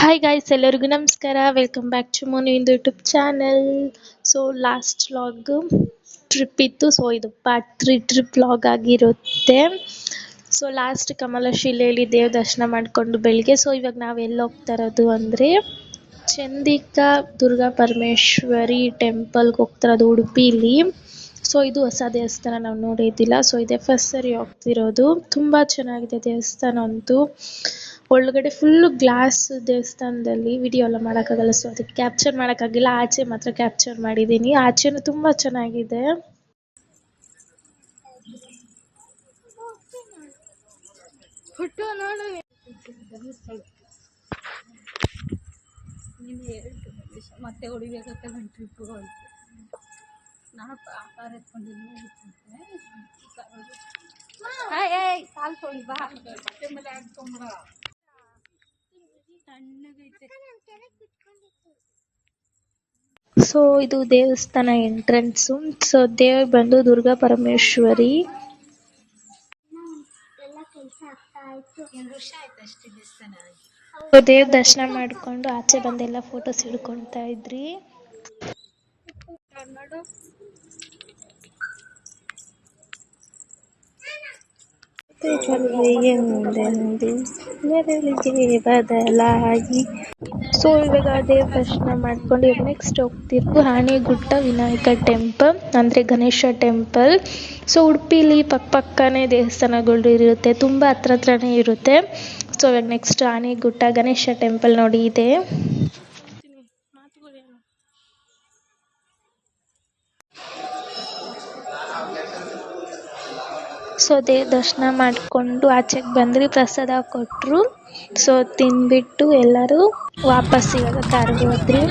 Hi guys, ಎಲ್ಲರಿಗೂ ನಮಸ್ಕಾರ. Welcome back to Monu Indu YouTube channel. So last vlog trip ಇತ್ತು. So ಇದು ಪಾರ್ಟ್ 3 ಟ್ರಿಪ್ ವ್ಲಾಗ್ ಆಗಿರುತ್ತೆ. ಸೊ ಲಾಸ್ಟ್ ಕಮಲಶಿಲೆಯಲ್ಲಿ ದೇವ ದರ್ಶನ ಮಾಡಿಕೊಂಡು ಬೆಳಿಗ್ಗೆ. ಸೊ ಇವಾಗ ನಾವು ಎಲ್ಲಿ ಹೋಗ್ತಾ ಇರೋದು ಅಂದರೆ ಚಂದಿಕಾ ದುರ್ಗಾ ಪರಮೇಶ್ವರಿ ಟೆಂಪಲ್ಗೆ ಹೋಗ್ತಾ ಇರೋದು, ಉಡುಪಿಲಿ. ಸೊ ಇದು ಹೊಸ ದೇವಸ್ಥಾನ, ನಾವು ನೋಡಿದ್ದಿಲ್ಲ. ಸೊ ಇದೇ ಫಸ್ಟ್ ಸರಿ ಹೋಗ್ತಿರೋದು. ತುಂಬ ಚೆನ್ನಾಗಿದೆ ದೇವಸ್ಥಾನ ಅಂತೂ. ಒಳಗಡೆ ಫುಲ್ಲು ಗ್ಲಾಸ್ ದೇವಸ್ಥಾನದಲ್ಲಿ ವಿಡಿಯೋ ಎಲ್ಲ ಮಾಡೋಕ್ಕಾಗಲ್ಲ, ಸೊ ಅದಕ್ಕೆ ಕ್ಯಾಪ್ಚರ್ ಮಾಡೋಕ್ಕಾಗಿಲ್ಲ. ಆಚೆ ಮಾತ್ರ ಕ್ಯಾಪ್ಚರ್ ಮಾಡಿದ್ದೀನಿ. ಆಚೆನೂ ತುಂಬ ಚೆನ್ನಾಗಿದೆ. ಮತ್ತೆ ಹೊಡಿಬೇಕಂತ ಒಂದು ಟ್ರಿಪ್ ಹೋಯ್ತು. ನಾನು ಆಕಾರ ಎತ್ಕೊಂಡಿದ್ದೀನಿ. ಕಾಲು ತೊಳಿ ಬಾ ಮೇಲೆ ಹಾಕ್ಕೊಂಡ್ರ ತಣ್ಣಗೈತೆ. ಸೊ ಇದು ದೇವಸ್ಥಾನ ಎಂಟ್ರೆನ್ಸು. ಸೊ ದೇವ್ರು ಬಂದು ದುರ್ಗಾ ಪರಮೇಶ್ವರಿ. 2 ವರ್ಷ ಆಯ್ತು ಅಷ್ಟೇ ದೇವಸ್ಥಾನ ಆಗಿ. ದೇವ್ರ ದರ್ಶನ ಮಾಡಿಕೊಂಡು ಆಚೆ ಬಂದೆಲ್ಲ ಫೋಟೋಸ್ ಹಿಡ್ಕೊಳ್ತಾ ಇದ್ರಿ. ಬದಲಾಗಿ ಸೊ ಇವಾಗ ದೇವ್ರ ದರ್ಶನ ಮಾಡ್ಕೊಂಡು ಇವಾಗ ನೆಕ್ಸ್ಟ್ ಹೋಗ್ತಿದ್ದು ಆನೆಗುಡ್ಡ ವಿನಾಯಕ ಟೆಂಪಲ್, ಅಂದರೆ ಗಣೇಶ ಟೆಂಪಲ್. ಸೊ ಉಡುಪಿಲಿ ಪಕ್ಕನೇ ದೇವಸ್ಥಾನಗಳು ಇರುತ್ತೆ, ತುಂಬ ಹತ್ರನೇ ಇರುತ್ತೆ. ಸೊ ಇವಾಗ ನೆಕ್ಸ್ಟ್ ಆನೆಗುಡ್ಡ ಗಣೇಶ ಟೆಂಪಲ್ ನೋಡಿ ಇದೆ. ಸೊ ದೇವ್ರ ದರ್ಶನ ಮಾಡಿಕೊಂಡು ಆಚೆಗೆ ಬಂದ್ರಿ, ಪ್ರಸಾದ ಕೊಟ್ಟರು. ಸೊ ತಿಂದ್ಬಿಟ್ಟು ಎಲ್ಲರೂ ವಾಪಸ್ ಇವಾಗ ಕಾರಿಗೆ ಹೋದ್ರಿ.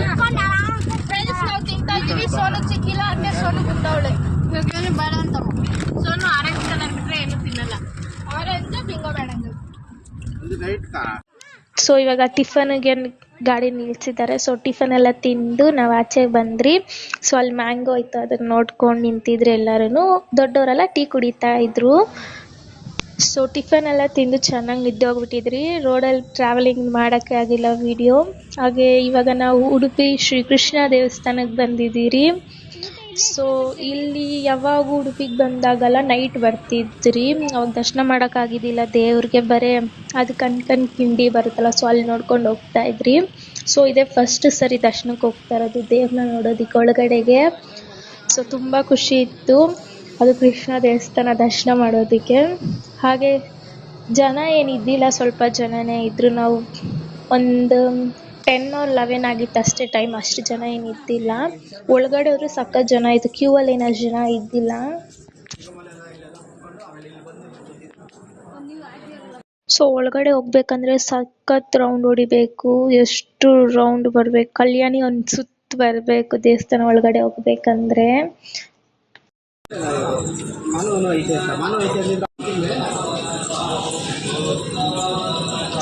ಸೋನು ಚಿಕ್ಕಿಲ್ಲ, ಅದೇ ಸೋನು ಗುಂಡವಳೆ ಬೇಡ ಅಂತ. ಸೋನು ಆರೆಂಜ್ ಕಲರ್ ಬಿಟ್ರೆ ಏನು ತಿನ್ನಲ್ಲ. ಆರೆಂಜ್ ಬಿಂಗೋ ಬೇಡ. ಸೊ ಇವಾಗ ಟಿಫನ್ಗೆ ಗಾಡಿ ನಿಲ್ಸಿದ್ದಾರೆ. ಸೊ ಟಿಫನ್ ಎಲ್ಲ ತಿಂದು ನಾವು ಆಚೆಗೆ ಬಂದ್ರಿ. ಸೊ ಅಲ್ಲಿ ಮ್ಯಾಂಗೋ ಇತ್ತು, ಅದನ್ನ ನೋಡ್ಕೊಂಡು ನಿಂತಿದ್ರು ಎಲ್ಲರೂ. ದೊಡ್ಡವರೆಲ್ಲ ಟೀ ಕುಡಿತಾ ಇದ್ರು. ಸೊ ಟಿಫನ್ ಎಲ್ಲ ತಿಂದು ಚೆನ್ನಾಗಿ ನಿದ್ದೆ ಹೋಗ್ಬಿಟ್ಟಿದ್ರಿ. ರೋಡಲ್ಲಿ ಟ್ರಾವೆಲಿಂಗ್ ಮಾಡೋಕ್ಕೆ ಆಗಿಲ್ಲ ವಿಡಿಯೋ. ಹಾಗೆ ಇವಾಗ ನಾವು ಉಡುಪಿ ಶ್ರೀಕೃಷ್ಣ ದೇವಸ್ಥಾನಕ್ಕೆ ಬಂದಿದ್ದೀರಿ. ಸೊ ಇಲ್ಲಿ ಯಾವಾಗ ಉಡುಪಿಗೆ ಬಂದಾಗಲ್ಲ ನೈಟ್ ಬರ್ತಿದ್ರಿ. ಅವಾಗ ದರ್ಶನ ಮಾಡೋಕ್ಕಾಗಿದ್ದಿಲ್ಲ ದೇವ್ರಿಗೆ, ಬರೀ ಅದು ಕಣ್ ಕಿಂಡಿ ಬರುತ್ತಲ್ಲ, ಸೊ ಅಲ್ಲಿ ನೋಡ್ಕೊಂಡು ಹೋಗ್ತಾ ಇದ್ರಿ. ಸೊ ಇದೇ ಫಸ್ಟ್ ಸರಿ ದರ್ಶನಕ್ಕೆ ಹೋಗ್ತಾ ಇರೋದು ದೇವ್ರನ್ನ ನೋಡೋದಕ್ಕೆ ಒಳಗಡೆಗೆ. ಸೊ ತುಂಬ ಖುಷಿ ಇತ್ತು ಅದು ಕೃಷ್ಣ ದೇವಸ್ಥಾನ ದರ್ಶನ ಮಾಡೋದಕ್ಕೆ. ಹಾಗೆ ಜನ ಏನಿದ್ದಿಲ್ಲ, ಸ್ವಲ್ಪ ಜನನೇ ಇದ್ದರು. ನಾವು ಒಂದು 10 or 11 ಆಗಿತ್ತು ಅಷ್ಟೇ ಟೈಮ್, ಅಷ್ಟು ಜನ ಏನಿದ್ದಿಲ್ಲ. ಒಳಗಡೆ ಹೋದ್ರೆ ಸಖತ್ ಜನ ಇತ್ತು, ಕ್ಯೂ ಅಲ್ಲಿ ಏನೋ ಜನ ಇದ್ದಿಲ್ಲ. ಸೊ ಒಳಗಡೆ ಹೋಗ್ಬೇಕಂದ್ರೆ ಸಖತ್ ರೌಂಡ್ ಹೊಡಿಬೇಕು, ಎಷ್ಟು ರೌಂಡ್ ಬರಬೇಕು. ಕಲ್ಯಾಣಿ ಒಂದು ಸುತ್ತು ಬರಬೇಕು ದೇವಸ್ಥಾನ ಒಳಗಡೆ ಹೋಗ್ಬೇಕಂದ್ರೆ.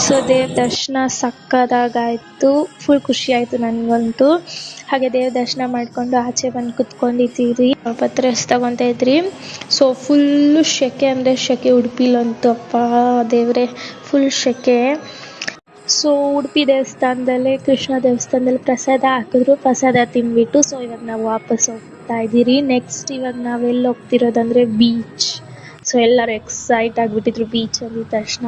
ಸೊ ದೇವ್ರ ದರ್ಶನ ಸಕ್ಕದಾಗಾಯಿತು, ಫುಲ್ ಖುಷಿ ಆಯಿತು ನನಗಂತೂ. ಹಾಗೆ ದೇವ್ರ ದರ್ಶನ ಮಾಡಿಕೊಂಡು ಆಚೆ ಬಂದು ಕುತ್ಕೊಂಡಿದ್ದೀರಿ, ಪತ್ರ ತಗೊತಾ ಇದ್ರಿ. ಸೊ ಫುಲ್ಲು ಸೆಕೆ ಅಂದರೆ ಸೆಕೆ ಉಡುಪಿಲಂತೂ, ಅಪ್ಪ ದೇವರೇ ಫುಲ್ ಸೆಕೆ. ಸೊ ಉಡುಪಿ ದೇವಸ್ಥಾನದಲ್ಲೇ ಕೃಷ್ಣ ದೇವಸ್ಥಾನದಲ್ಲಿ ಪ್ರಸಾದ ಹಾಕಿದ್ರು, ಪ್ರಸಾದ ತಿಂದ್ಬಿಟ್ಟು ಸೊ ಇವಾಗ ನಾವು ವಾಪಸ್ ಹೋಗ್ತಾ ಇದ್ದೀರಿ. ನೆಕ್ಸ್ಟ್ ಇವಾಗ ನಾವೆಲ್ಲಿ ಹೋಗ್ತಿರೋದಂದರೆ ಬೀಚ್. ಸೊ ಎಲ್ಲರೂ ಎಕ್ಸೈಟ್ ಆಗಿಬಿಟ್ಟಿದ್ರು ಬೀಚಲ್ಲಿ ತಕ್ಷಣ.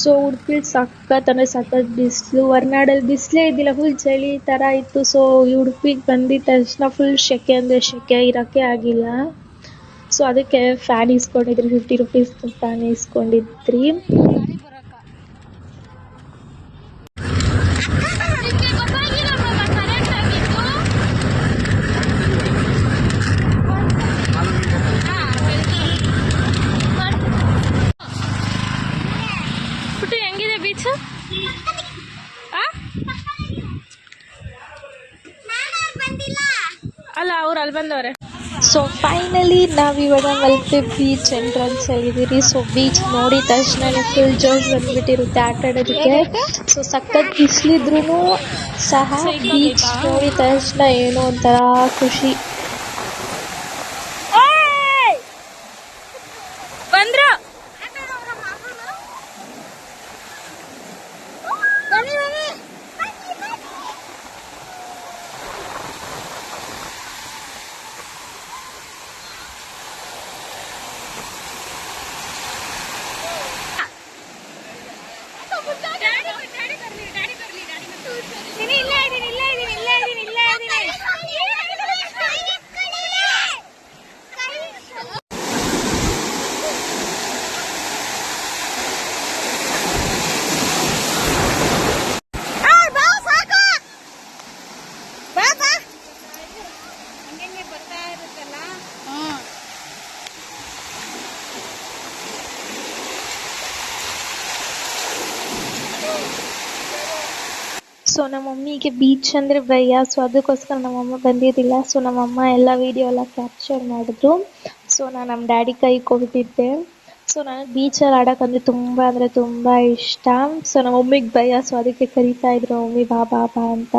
ಸೊ ಉಡುಪಿಲಿ ಸಖತ್ ಅಂದರೆ ಸಖತ್ ಬಿಸಿಲು, ಹೊರನಾಡಲ್ಲಿ ಬಿಸಿಲೇ ಇದ್ದಿಲ್ಲ, ಫುಲ್ ಚಳಿ ಥರ ಇತ್ತು. ಸೊ ಉಡುಪಿಗೆ ಬಂದಿದ್ದ ತಕ್ಷಣ ಫುಲ್ ಸೆಕೆ ಅಂದರೆ ಸೆಕೆ, ಇರೋಕ್ಕೆ ಆಗಿಲ್ಲ. ಸೊ ಅದಕ್ಕೆ ಫ್ಯಾನ್ ಇಸ್ಕೊಂಡಿದ್ರಿ, 50 rupees ಫ್ಯಾನ್ ಇಸ್ಕೊಂಡಿದ್ರಿ. ಹೆಂಗಿದೆ ಬೀಚ್? ಅಲ್ಲ, ಅವ್ರು ಅಲ್ಲಿ ಬಂದವ್ರೆ. ಸೊ ಫೈನಲಿ ನಾವಿವಾಗ ಮಲ್ಪೆ ಬೀಚ್ ಎಂಟ್ರೆನ್ಸ್ ಆಗಿದ್ದೀರಿ. ಸೊ ಬೀಚ್ ನೋಡಿದ ತಕ್ಷಣ ಫುಲ್ ಜೋಶ್ ಬಂದ್ಬಿಟ್ಟಿರುತ್ತೆ ಆಟ ಆಡೋದಕ್ಕೆ. ಸೊ ಸಖತ್ ಬಿಸಿಲಿದ್ರೂ ಸಹ ಬೀಚ್ ನೋಡಿದ ತಕ್ಷಣ ಏನೋ ಒಂಥರ ಖುಷಿ. ಬಂದ್ರ ಸೊ ನಮ್ಮ ಮಮ್ಮಿಗೆ ಬೀಚ್ ಅಂದರೆ ಭಯ. ಸೊ ಅದಕ್ಕೋಸ್ಕರ ನಮ್ಮಮ್ಮ ಬಂದಿದ್ದಿಲ್ಲ. ಸೊ ನಮ್ಮಮ್ಮ ಎಲ್ಲ ವೀಡಿಯೋ ಎಲ್ಲ ಕ್ಯಾಪ್ಚರ್ ಮಾಡಿದ್ರು. ಸೊ ನಾನು ನಮ್ಮ ಡ್ಯಾಡಿ ಕೈಗೆ ಹೋಗ್ತಿದ್ದೆ. ಸೊ ನನಗೆ ಬೀಚಲ್ಲಿ ಆಡೋಕ್ಕಂದ್ರೆ ತುಂಬ ಇಷ್ಟ. ಸೊ ನಮ್ಮ ಮಮ್ಮಿಗೆ ಭಯ. ಸೊ ಅದಕ್ಕೆ ಕರೀತಾ ಇದ್ರು ಮಮ್ಮಿ ಬಾ ಬಾ ಬಾ ಅಂತ.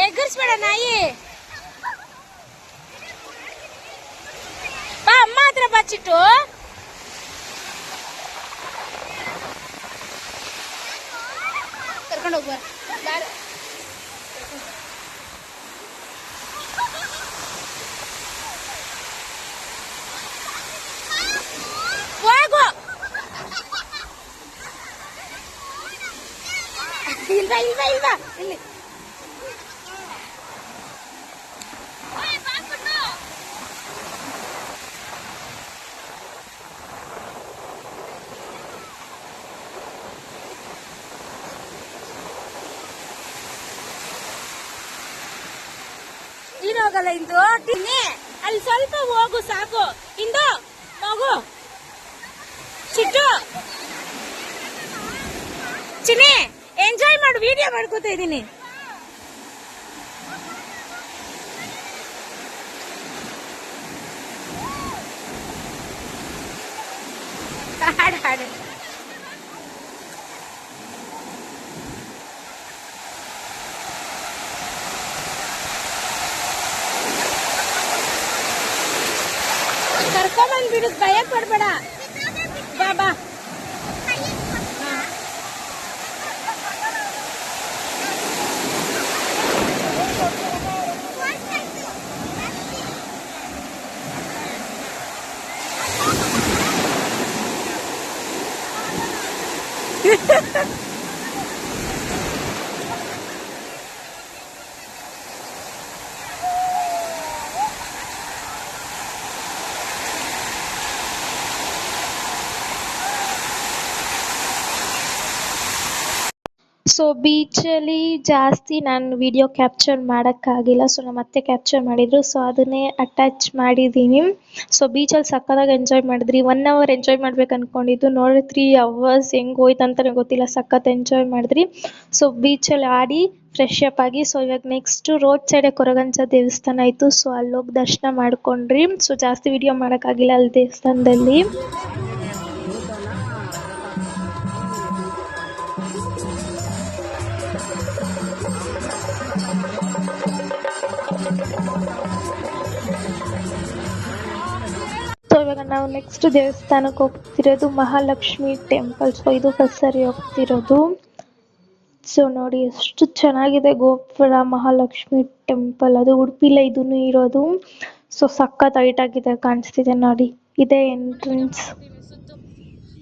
ಎಗರ್ಸ್ಬೇಡ ನಾಯಿ. ಬಾ ಅಮ್ಮ ಹತ್ರ ಬಚ್ಚಿಟ್ಟು ಕರ್ಕೊಂಡು ಹೋಗ್ಬಾರ. ಹೋಗು. ಇಲ್ವಾ ಇಲ್ಲಿ ನೀನು ಹೋಗಲ್ಲ ಇಂದು ಅಲ್ಲಿ ಸ್ವಲ್ಪ ಹೋಗು ಸಾಕು. ಇಂದು ಹೋಗು. ಚಿಟ್ಟು ಚಿನ್ನಿ ಎಂಜಾಯ್ ಮಾಡು. ವಿಡಿಯೋ ಮಾಡ್ಕೋತಾ ಇದ್ದೀನಿ. ಹಾಡು ಕರ್ಕೊಂಬಂದ್ಬಿಡು. ಭಯ ಪಡ್ಬೇಡ. ಬಾ ಬಾ. ಸೊ ಬೀಚಲ್ಲಿ ಜಾಸ್ತಿ ನಾನು ವಿಡಿಯೋ ಕ್ಯಾಪ್ಚರ್ ಮಾಡೋಕ್ಕಾಗಿಲ್ಲ. ಸೊ ನಮ್ಮ ಅತ್ತೆ ಕ್ಯಾಪ್ಚರ್ ಮಾಡಿದರು. ಸೊ ಅದನ್ನೇ ಅಟ್ಯಾಚ್ ಮಾಡಿದ್ದೀನಿ. ಸೊ ಬೀಚಲ್ಲಿ ಸಕ್ಕತ್ತಾಗಿ ಎಂಜಾಯ್ ಮಾಡಿದ್ರಿ. 1 hour ಎಂಜಾಯ್ ಮಾಡ್ಬೇಕು ಅಂದ್ಕೊಂಡಿದ್ದು, ನೋಡಿ 3 hours ಹೆಂಗೆ ಹೋಯ್ತು ಅಂತಲೇ ಗೊತ್ತಿಲ್ಲ. ಸಖತ್ ಎಂಜಾಯ್ ಮಾಡಿದ್ರಿ. ಸೊ ಬೀಚಲ್ಲಿ ಆಡಿ ಫ್ರೆಶ್ ಅಪ್ ಆಗಿ ಸೊ ಇವಾಗ ನೆಕ್ಸ್ಟು ರೋಡ್ ಸೈಡೆ ಕೊರಗಂಜ ದೇವಸ್ಥಾನ ಆಯಿತು. ಸೊ ಅಲ್ಲೋಗಿ ದರ್ಶನ ಮಾಡ್ಕೊಂಡ್ರಿ. ಸೊ ಜಾಸ್ತಿ ವಿಡಿಯೋ ಮಾಡೋಕ್ಕಾಗಿಲ್ಲ ಅಲ್ಲಿ ದೇವಸ್ಥಾನದಲ್ಲಿ. ಸೊ ಇವಾಗ ನಾವು ನೆಕ್ಸ್ಟ್ ದೇವಸ್ಥಾನಕ್ಕೆ ಹೋಗ್ತಿರೋದು ಮಹಾಲಕ್ಷ್ಮಿ ಟೆಂಪಲ್. ಸೊ ಇದು ಫಸ್ಟ್ ಸರಿ ಹೋಗ್ತಿರೋದು. ಸೊ ನೋಡಿ ಎಷ್ಟು ಚೆನ್ನಾಗಿದೆ ಗೋಪುರ. ಮಹಾಲಕ್ಷ್ಮಿ ಟೆಂಪಲ್ ಅದು ಉಡುಪಿಲೇ ಇದನ್ನು ಇರೋದು. ಸೊ ಸಖತ್ ಹೈಟ್ ಆಗಿದೆ ಕಾಣಿಸ್ತಿದೆ ನೋಡಿ. ಇದೇ ಎಂಟ್ರೆನ್ಸ್.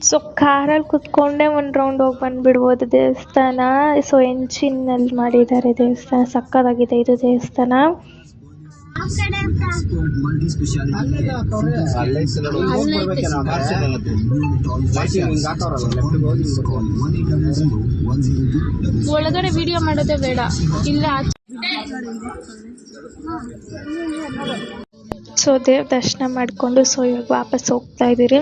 ಸೊ ಕಾರಲ್ಲಿ ಕುತ್ಕೊಂಡೇ ಒಂದು ರೌಂಡ್ ಹೋಗಿ ಬಂದ್ಬಿಡ್ಬೋದು ದೇವಸ್ಥಾನ. ಸೊ ಎಂಚಿನಲ್ಲಿ ಮಾಡಿದ್ದಾರೆ ದೇವಸ್ಥಾನ. ಸಕ್ಕತ್ತಾಗಿದೆ ಇದು ದೇವಸ್ಥಾನ. ಒಳಗಡೆ ವಿಡಿಯೋ ಮಾಡೋದೇ ಬೇಡ. ಇಲ್ಲ ಸೊ ದೇವ್ರ ದರ್ಶನ ಮಾಡಿಕೊಂಡು ಸೊ ಇವಾಗ ವಾಪಸ್ ಹೋಗ್ತಾ ಇದ್ದೀರಿ.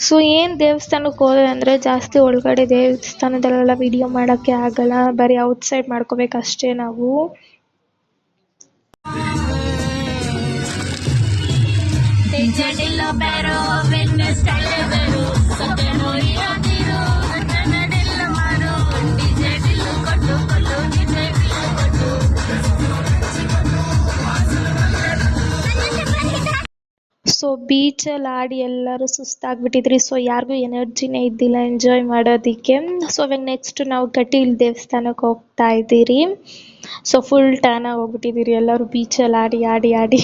ಸೊ ಏನು ದೇವಸ್ಥಾನಕ್ಕೆ ಹೋದೆ ಅಂದರೆ ಜಾಸ್ತಿ ಒಳಗಡೆ ದೇವಸ್ಥಾನದಲ್ಲೆಲ್ಲ ವಿಡಿಯೋ ಮಾಡೋಕ್ಕೆ ಆಗಲ್ಲ. ಬರೀ ಔಟ್ಸೈಡ್ ಮಾಡ್ಕೋಬೇಕಷ್ಟೇ ನಾವು. pero ಸೊ ಬೀಚಲ್ಲಿ ಆಡಿ ಎಲ್ಲರೂ ಸುಸ್ತಾಗ್ಬಿಟ್ಟಿದ್ರಿ. ಸೊ ಯಾರಿಗೂ ಎನರ್ಜಿನೇ ಇದ್ದಿಲ್ಲ ಎಂಜಾಯ್ ಮಾಡೋದಕ್ಕೆ. ಸೊ ಇವಾಗ ನೆಕ್ಸ್ಟ್ ನಾವು ಕಟೀಲ್ ದೇವಸ್ಥಾನಕ್ಕೆ ಹೋಗ್ತಾ ಇದ್ದೀರಿ. ಸೊ ಫುಲ್ ಟ್ಯಾನ್ ಆಗಿ ಹೋಗ್ಬಿಟ್ಟಿದ್ದೀರಿ ಎಲ್ಲರೂ ಬೀಚಲ್ಲಿ ಆಡಿ ಆಡಿ ಆಡಿ.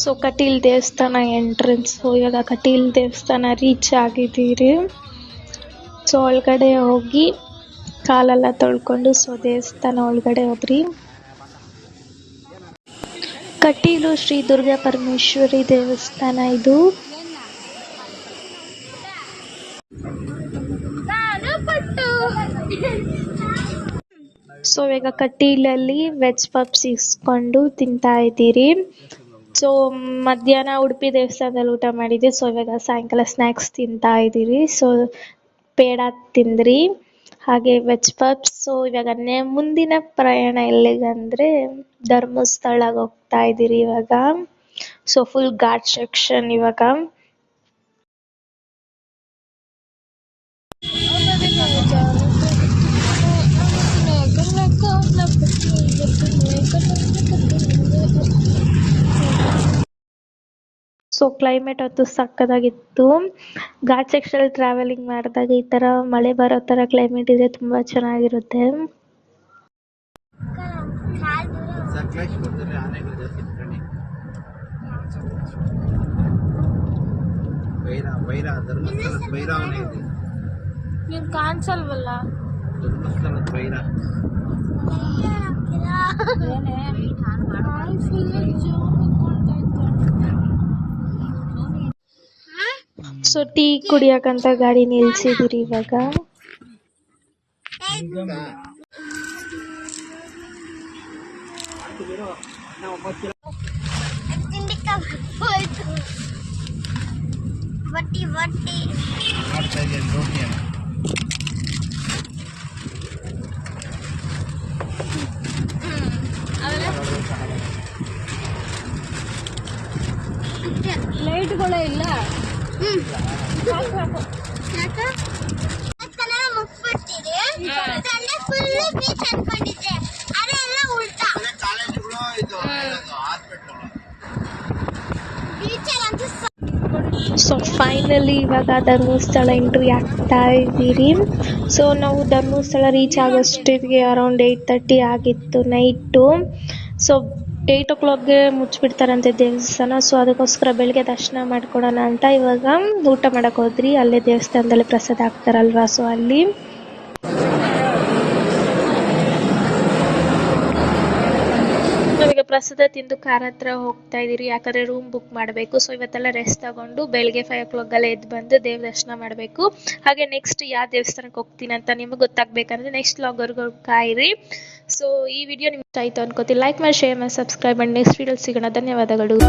ಸೊ ಕಟೀಲ್ ದೇವಸ್ಥಾನ ಎಂಟ್ರೆನ್ಸ್. ಇವಾಗ ಕಟೀಲ್ ದೇವಸ್ಥಾನ ರೀಚ್ ಆಗಿದ್ದೀರಿ. ಸೊ ಒಳಗಡೆ ಹೋಗಿ ಕಾಲೆಲ್ಲ ತೊಳ್ಕೊಂಡು ಸೊ ದೇವಸ್ಥಾನ ಒಳಗಡೆ ಹೋದ್ರಿ. ಕಟೀಲು ಶ್ರೀ ದುರ್ಗಾ ಪರಮೇಶ್ವರಿ ದೇವಸ್ಥಾನ ಇದು. ಸೊ ಇವಾಗ ಕಟೀಲಲ್ಲಿ ವೆಜ್ ಪಪ್ಸ್ ಇಸ್ಕೊಂಡು ತಿಂತಾ ಇದ್ದೀರಿ. ಸೊ ಮಧ್ಯಾಹ್ನ ಉಡುಪಿ ದೇವಸ್ಥಾನದಲ್ಲಿ ಊಟ ಮಾಡಿದ್ವಿ. ಸೊ ಇವಾಗ ಸಾಯಂಕಾಲ ಸ್ನ್ಯಾಕ್ಸ್ ತಿಂತಾ ಇದ್ದೀರಿ. ಸೊ ಪೇಡ ತಿಂದ್ರಿ ಹಾಗೆ ವೆಜ್ ಪಪ್ಸ್. ಸೊ ಇವಾಗ ಮುಂದಿನ ಪ್ರಯಾಣ ಎಲ್ಲಿಗಂದ್ರೆ ಧರ್ಮಸ್ಥಳಕ್ಕೆ ಹೋಗ್ತಾ ಇದ್ದೀರಿ ಇವಾಗ. ಸೊ ಫುಲ್ ಘಾಟ್ ಸೆಕ್ಷನ್ ಇವಾಗ. ಸೊ ಕ್ಲೈಮೇಟ್ ಅಂತೂ ಸಕ್ಕತ್ತಾಗಿತ್ತು. ಘಾಟ್ ಸೆಕ್ಷನ್ ಟ್ರಾವೆಲಿಂಗ್ ಮಾಡಿದಾಗ ಈ ತರ ಮಳೆ ಬರೋ ತರ ಕ್ಲೈಮೇಟ್ ಇದೆ, ತುಂಬಾ ಚೆನ್ನಾಗಿರುತ್ತೆ. ನೀನ್ ಕಾಣಿಸಲ್ವಲ್ಲ. ಸೊ ಟೀ ಕುಡಿಯಕಂತ ಗಾಡಿ ನಿಲ್ಸಿದಿರಿ ಇವಾಗ. ಲೈಟ್ಗಳೇ ಇಲ್ಲ. ಸೊ ಫೈನಲಿ ಇವಾಗ ಧರ್ಮಸ್ಥಳ ಎಂಟ್ರಿ ಆಗ್ತಾ ಇದ್ದೀರಿ. ಸೊ ನಾವು ಧರ್ಮಸ್ಥಳ ರೀಚ್ ಆಗೋಷ್ಟಿಗೆ ಅರೌಂಡ್ 8:30 ಆಗಿತ್ತು ನೈಟು. ಸೊ 8 o'clockಗೆ ಮುಚ್ಚಿಬಿಡ್ತಾರಂತೆ ದೇವಸ್ಥಾನ. ಸೊ ಅದಕ್ಕೋಸ್ಕರ ಬೆಳಿಗ್ಗೆ ದರ್ಶನ ಮಾಡ್ಕೊಳೋಣ ಅಂತ ಇವಾಗ ಊಟ ಮಾಡಕ್ ಹೋದ್ರಿ. ಅಲ್ಲೇ ದೇವಸ್ಥಾನದಲ್ಲಿ ಪ್ರಸಾದ ಹಾಕ್ತಾರಲ್ವಾ, ಸೊ ಅಲ್ಲಿ ನಾವೀಗ ಪ್ರಸಾದ ತಿಂದು ಕಾರ್ ಹತ್ರ ಹೋಗ್ತಾ ಇದೀರಿ, ಯಾಕಂದ್ರೆ ರೂಮ್ ಬುಕ್ ಮಾಡಬೇಕು. ಸೊ ಇವತ್ತೆಲ್ಲ ರೆಸ್ಟ್ ತಗೊಂಡು ಬೆಳಿಗ್ಗೆ 5 o'clock ಎದ್ದು ಬಂದು ದೇವ್ರ ದರ್ಶನ ಮಾಡಬೇಕು. ಹಾಗೆ ನೆಕ್ಸ್ಟ್ ಯಾವ ದೇವಸ್ಥಾನಕ್ಕೆ ಹೋಗ್ತೀನಿ ಅಂತ ನಿಮಗೆ ಗೊತ್ತಾಗಬೇಕಂದ್ರೆ ನೆಕ್ಸ್ಟ್ ವ್ಲಾಗ್ವರೆಗೂ ಕಾಯಿರಿ. ಸೊ ಈ ವಿಡಿಯೋ ನಿಮ್ಗೆ ಇಷ್ಟ ಆಯಿತು ಅನ್ಕೋತೀನಿ. ಲೈಕ್ ಮಾಡಿ, ಶೇರ್ ಮಾಡಿ, ಸಬ್ಸ್ಕ್ರೈಬ್ ಮಾಡಿ. ನೆಕ್ಸ್ಟ್ ವಿಡಿಯೋ ಸಿಗೋಣ. ಧನ್ಯವಾದಗಳು.